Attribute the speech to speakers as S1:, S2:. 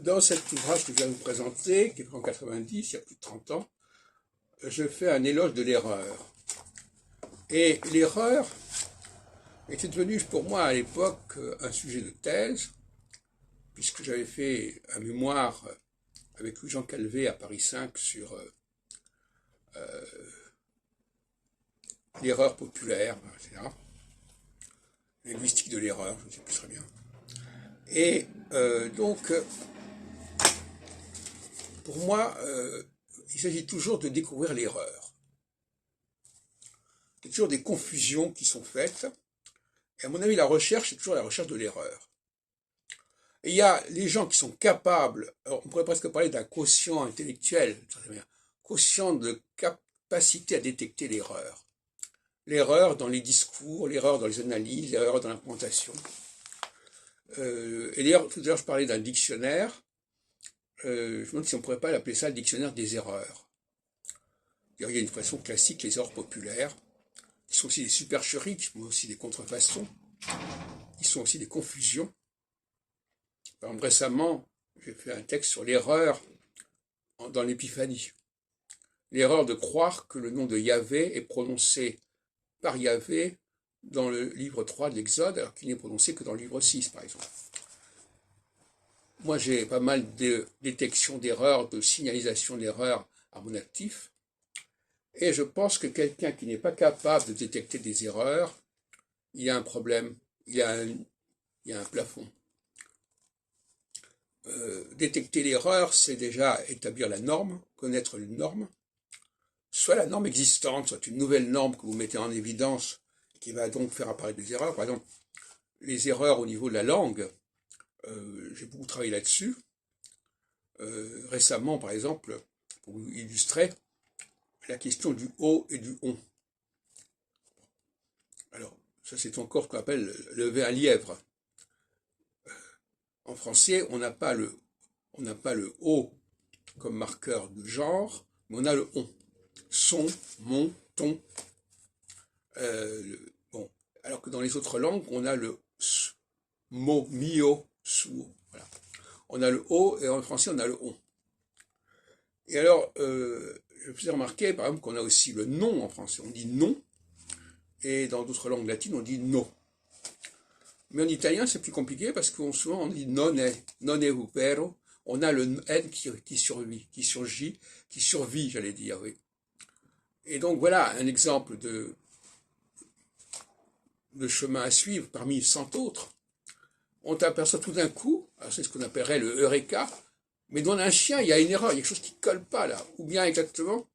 S1: Dans cet ouvrage que je viens de vous présenter, qui est en 90, il y a plus de 30 ans, je fais un éloge de l'erreur. Et l'erreur était devenue pour moi à l'époque un sujet de thèse, puisque j'avais fait un mémoire avec Jean Calvé à Paris 5 sur l'erreur populaire, etc. Linguistique de l'erreur, je ne sais plus très bien. Et donc, pour moi, il s'agit toujours de découvrir l'erreur. Il y a toujours des confusions qui sont faites. Et à mon avis, la recherche, c'est toujours la recherche de l'erreur. Et il y a les gens qui sont capables, alors on pourrait presque parler d'un quotient intellectuel, quotient de capacité à détecter l'erreur. L'erreur dans les discours, l'erreur dans les analyses, l'erreur dans l'implantation. Et d'ailleurs, tout à l'heure, je parlais d'un dictionnaire. Je me demande si on ne pourrait pas l'appeler ça le dictionnaire des erreurs. Il y a une façon classique, les erreurs populaires, qui sont aussi des supercheries, qui sont aussi des contrefaçons, qui sont aussi des confusions. Par exemple, récemment, j'ai fait un texte sur l'erreur dans l'Épiphanie. L'erreur de croire que le nom de Yahvé est prononcé par Yahvé dans le livre 3 de l'Exode, alors qu'il n'est prononcé que dans le livre 6, par exemple. Moi, j'ai pas mal de détection d'erreurs, de signalisation d'erreurs à mon actif, et je pense que quelqu'un qui n'est pas capable de détecter des erreurs, il y a un problème, il y a un plafond. Détecter l'erreur, c'est déjà établir la norme, connaître une norme, soit la norme existante, soit une nouvelle norme que vous mettez en évidence, qui va donc faire apparaître des erreurs. Par exemple, les erreurs au niveau de la langue, j'ai beaucoup travaillé là-dessus. Récemment, par exemple, pour vous illustrer, la question du O et du on. Alors, ça c'est encore ce qu'on appelle lever un lièvre. En français, on n'a pas le O comme marqueur de genre, mais on a le on. Son, mon, ton. Bon. Alors que dans les autres langues, on a le mo, mio, suo. Voilà. On a le O et en français, on a le on. Et alors, je faisais remarquer, par exemple, qu'on a aussi le non en français. On dit non, et dans d'autres langues latines, on dit no. Mais en italien, c'est plus compliqué parce qu'on souvent on dit non è vero. On a le N qui survit, j'allais dire, oui. Et donc voilà un exemple de chemin à suivre parmi 100 autres. On t'aperçoit tout d'un coup, c'est ce qu'on appellerait le eureka, mais dans un chien, il y a une erreur, il y a quelque chose qui ne colle pas là. Ou bien exactement,